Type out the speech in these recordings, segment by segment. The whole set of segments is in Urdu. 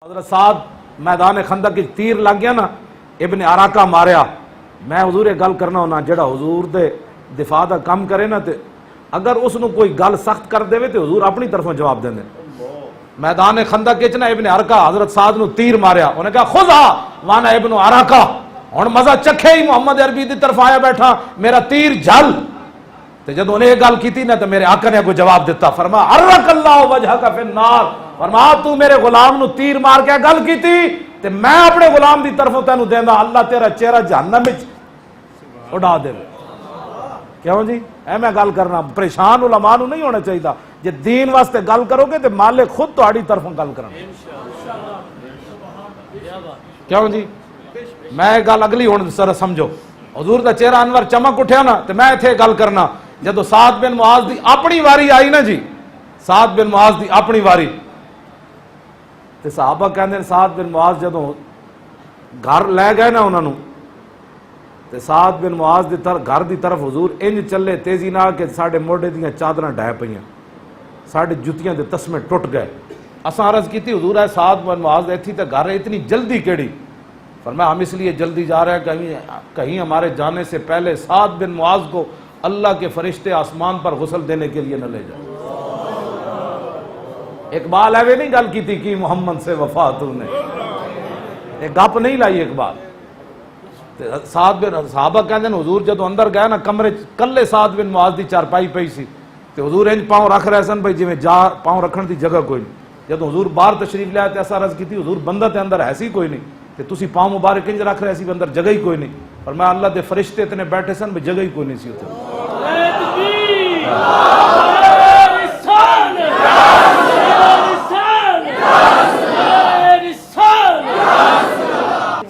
حضرت سعد میدان خندق تیر لگ گیا نا، ابن عراقہ ماریا. میں حضور گل کرنا ہونا جڑا حضور دے دفاع دا کم کرے نا تے اگر اس نو کوئی گل سخت کر دے تے حضور اپنی طرفوں جواب دیں. میدان خندق وچ نا ابن عراقہ حضرت سعد نو تیر ماریا، انہیں کہا خذا وانا ابن عراقہ. ہن مزہ چکھے ہی محمد عربی دی طرف آیا بیٹھا، میرا تیر جھل. تے جدوں انہیں یہ گل کیتی نا تے میرے آقا نے کوئی جواب دیتا، فرمایا عرق اللہ وجہک فی النار. فرمایا تو میرے غلام نو تیر مار کے گل کیتی تے میں اپنے غلام دی طرفوں تینوں دیندا، اللہ تیرا چہرہ جہنم وچ اڑا دے. کیوں جی اے میں گل کرنا پریشان علماء نو نہیں ہونا چاہیے. جے دین واسطے گل کرو گے تے مالک خود تہاڈی طرفوں گل کرنا. کیوں جی میں گل اگلی ہن سر سمجھو. حضور دا چہرہ انور چمک اٹھیا نا تے میں ایتھے گل کرنا. جدو سعد بن معاذ دی اپنی واری آئی نا جی، سعد بن معاذ دی اپنی واری تے صحابہ کہندے سعد بن معاذ جدو گھر لے گئے نا انہاں نو تے سعد بن معاذ دی گھر دی طرف حضور انج چلے تیزی نال کہ ساڈے موڈے دیاں چادراں ڈھہ پئیاں، ساڈے جُتیاں دے تسمے ٹوٹ گئے. اساں عرض کیتی حضور ہے سعد بن معاذ ایتھی تے گھر اتنی جلدی کیڑی؟ فرمایا ہم اس لیے جلدی جا رہے ہیں کہیں ہمارے جانے سے پہلے سعد بن معاذ کو اللہ کے فرشتے آسمان پر غسل دینے کے لیے نہ لے جائیں. اقبال ہے نہیں گل کی تھی کہ محمد سے وفا تو نے ایک گپ نہیں لائی اقبال. سعد بن صحابہ کہندے ہیں حضور جدو اندر گئے نا کمرے کلے سعد بن معاذ دی چارپائی پئی سی تے حضور انج پاؤں رکھ رہے سن بھائی جویں جا پاؤں رکھن دی جگہ کوئی نہیں. جدو حضور باہر تشریف لے آئے تے اساں عرض کیتی حضور بندہ تے اندر ہے سی کوئی نہیں تے تسی پاؤں مبارک انج رکھ رہے سی اندر جگہ ہی کوئی نہیں. اور میں اللہ دے فرشتے اتنے بیٹھے سن جگہ ہی کوئی نہیں سی اتنے.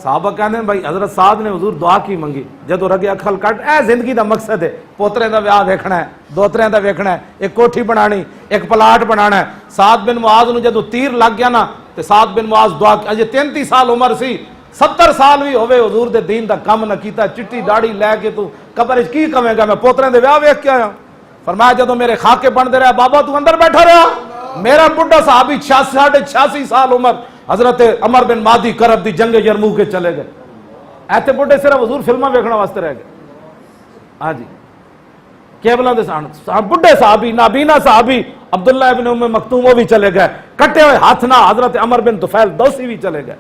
صحابہ کہتے ہیں بھائی حضرت سعد نے حضور دعا کی منگی جدو رگے اکھل کٹ اے زندگی دا مقصد ہے پوترے دا ویاہ ویکھنا ہے، دوترے دا ویکھنا ہے، ایک کوٹھی بنانی ایک پلاٹ بنانا ہے. سعد بن معاذ نو جدو تیر لگ گیا نا تے سعد بن معاذ دعا کی اجے 33 سال عمر سی 70 سال بھی ہوئے حضور دے دین دا کم نہ کیتا. چٹی داڑھی لے کے تو قبر وچ کی کمے گا میں پوترے دے ویاہ ویکھ کے آیا. فرمایا جدو میرے خاکے بندے رہا بابا تو اندر بیٹھا رہا. میرا بڈھا صحابی 86 سال عمر حضرت عمر بن مادی کرب دی جنگ یرموک کے چلے گئے. ایتھے بڈھے صرف حضور فلماں ویکھنا واسطے رہ گئے. ہاں جی کیبلاں دے بڈھے صحابی نابینا صحابی عبداللہ ابن ام مکتوم وہ بھی چلے گئے. کٹے ہوئے ہاتھ نہ حضرت عمر بن طفیل دوسی بھی چلے گئے.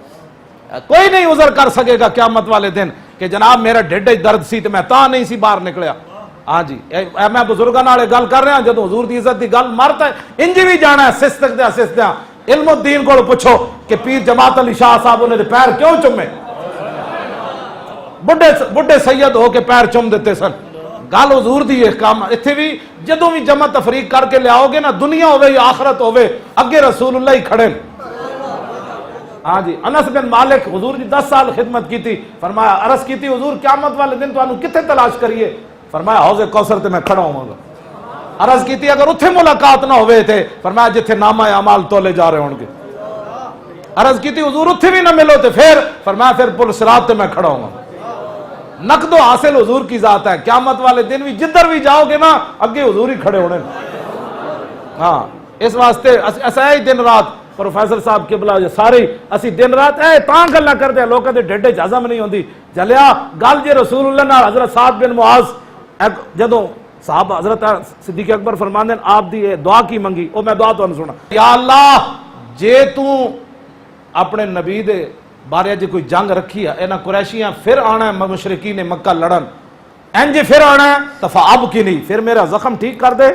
کوئی نہیں عذر کر سکے گا قیامت والے دن کہ جناب میرا ڈھڈ درد سی تے میں تاں نہیں سی باہر نکلیا. ہاں جی میں بزرگاں نال گل کر رہا جدوں حضور دی عزت دی گل مرتا ہے انج بھی جانا ہے سستیاں علم الدین کو پوچھو کہ پیر جماعت علی شاہ صاحب نے پیر کیوں چومے؟ بڈھے سید ہو کے پیر چوم دیتے سن. گل حضور دی کام اتنے بھی جدوں بھی جمع تفریق کر کے لیاؤ گے نا دنیا ہوے یا آخرت ہوے اگے رسول اللہ ہی کھڑے. ہاں جی انس بن مالک حضور جی 10 سال خدمت کی تھی. فرمایا عرض کی تھی حضور قیامت والے دن تانوں کتنے تلاش کریے؟ فرمایا حوض کوثر تے میں کھڑا ہوں گا. عرض کی تھی اگر اتھے ملاقات نہ ہوئے تھے فرمایا جتھے نامہ اعمال تولے جا رہے ہوں گے. عرض کی تھی حضور اتھے بھی نہ ملو تے پھر فرمایا پھر پل صراط تے میں کھڑا ہوں گا. نقد و حاصل حضور کی ذات ہے. قیامت والے دن بھی جدھر بھی جاؤ گے نا اگے حضور ہی کھڑے ہونے. ہاں اس واسطے اسا ہی دن رات پروفیسر صاحب قبلہ سارے اسی دن رات اے تاں گلاں کردے ہیں لوکاں دے ڈھڈ وچ ہضم نہیں ہوندی. جلیا گل جے رسول اللہ نال حضرت سعد بن معاذ جدوں صاحب حضرت صدیق اکبر فرماندے ہیں آپ دی دعا کی منگی او میں دعا تانوں سنا. یا اللہ جے تو اپنے نبی دے بارے جے کوئی جنگ رکھی ہے انہاں قریشیاں پھر آنا ہے مشرکین مکہ لڑن انج پھر آنا ہے تفاب کی نہیں پھر میرا زخم ٹھیک کر دے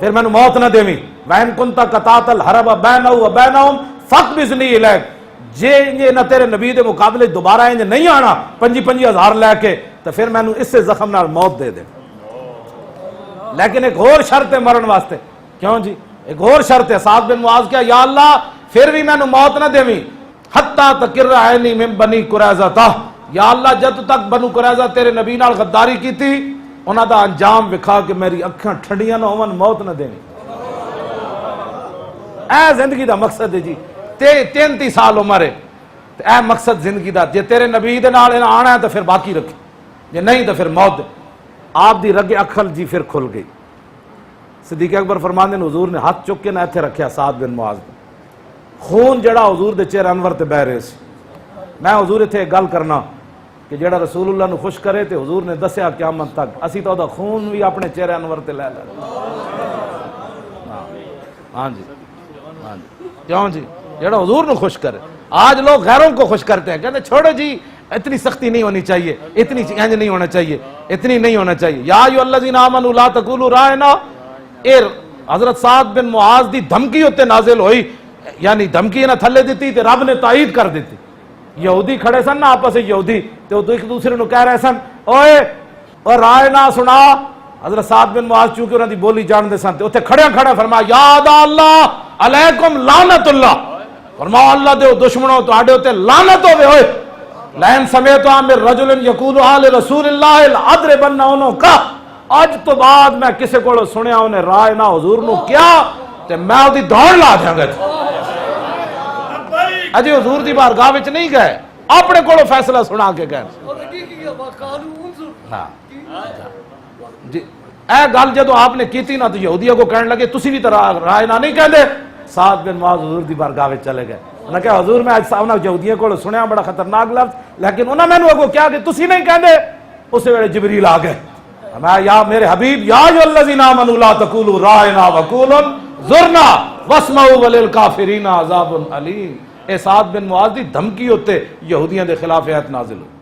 پھر میں موت نہ دیویں. وَإِن كُنْتَ قَطَعْتَ الْحَرَبَ بَيْنَهُ وَبَيْنَهُمْ فَاقْبِضْنِي إِلَيْكَ جے انجے نہ تیرے نبی دے مقابلے دوبارہ انجے نہیں آنا 25,000 لے کے تو پھر میں اس سے زخم نال موت دے دے. لیکن ایک اور شرط ہے مرن واسطے. کیوں جی ایک اور شرط ہے. سعد بن معاذ کیا یا اللہ پھر بھی میں موت نہ دیویں حتی تقر عینی من بنی قریظہ یا اللہ جد تک بنو قریظہ تیرے نبی نال غداری کی تھی انہاں دا انجام وکھا کے میری اکھاں ٹھنڈیاں نہ ہون موت نہ دیویں. اے زندگی دا مقصد ہے جی 33 سال عمر ہے اے مقصد زندگی دا. جے تیرے نبی دے نال آنا ہے تو پھر باقی رکھ جے نہیں تو پھر موت دے. آپ دی رگ اکھل جی پھر کھل گئی. صدیق اکبر فرماندے ہیں حضور نے ہاتھ چک کے نہ ایتھے رکھیا سعد بن معاذ نے. خون جڑا حضور دے چہرے انور تے بہ رہے سی. میں حضور اتنے ایک گل کرنا کہ جڑا رسول اللہ نو خوش کرے تے حضور نے دسیا قیامت تک اسی تو دا خون بھی اپنے چہرے انور تے لے لے. ہاں جی ہاں جی کیوں جی جڑا حضور نو خوش کرے. آج لوگ غیروں کو خوش کرتے ہیں, کہتے چھوڑو جی اتنی سختی نہیں ہونی چاہیے, اتنی انج نہیں ہونا چاہیے, اتنی نہیں ہونا چاہیے. یا ایھا الذین آمنوا لا تقولوا رائنا, اے حضرت سعد بن معاذ دی دھمکی اتنے نازل ہوئی, یعنی دھمکی نہ تھلے دیتی تے رب نے تائید کر دیتی. یہودی کھڑے سن نا آپس یہودی تے وہ ایک دوسرے نو کہہ رہے سن اوئے اور رائے نہ سنا. حضرت سعد بن معاذ چونکہ انہاں دی بولی جان دے سن تے اوتھے کھڑے کھڑے فرمایا یا اللہ علیکم لعنت اللہ, فرمایا اللہ دے دشمنوں تہاڈے اوتے لعنت ہوے. ہوئے لئن سمعت من رجل یقول آل رسول اللہ لاضربن عنقہ, اج تو بعد میں کسے کولو سنیا انہیں رائے نہ حضور نو کیا تے میں اودی دوڑ لا دیاں گا. اجے حضور دی بارگاہ وچ نہیں گئے, اپنے کولو فیصلہ سنا کے گئے. ہاں جی اے گل جدو آپ نے کیتی نا تو یہودیوں کو کہنے لگے تسی بھی تو رائے نہ نہیں کہندے. سعد بن معاذ حضور دی بارگاہ وچ چلے گئے. انہاں کہا حضور میں اج انہاں یہودیوں کو سنیا بڑا خطرناک لفظ, لیکن انہاں مینوں اگوں کیا کہ تسی نہیں کہندے. اس ویلے جبریل آ گئے, میں یا میرے حبیب یا ایھا الذین آمنوا لا تقولوا رائنا وقولوا انظرنا واسمعوا وللکافرین عذاب علیم. اے سعد بن معاذ دی دھمکی ہوتے یہودیاں دے خلاف ایت نازل ہوئی.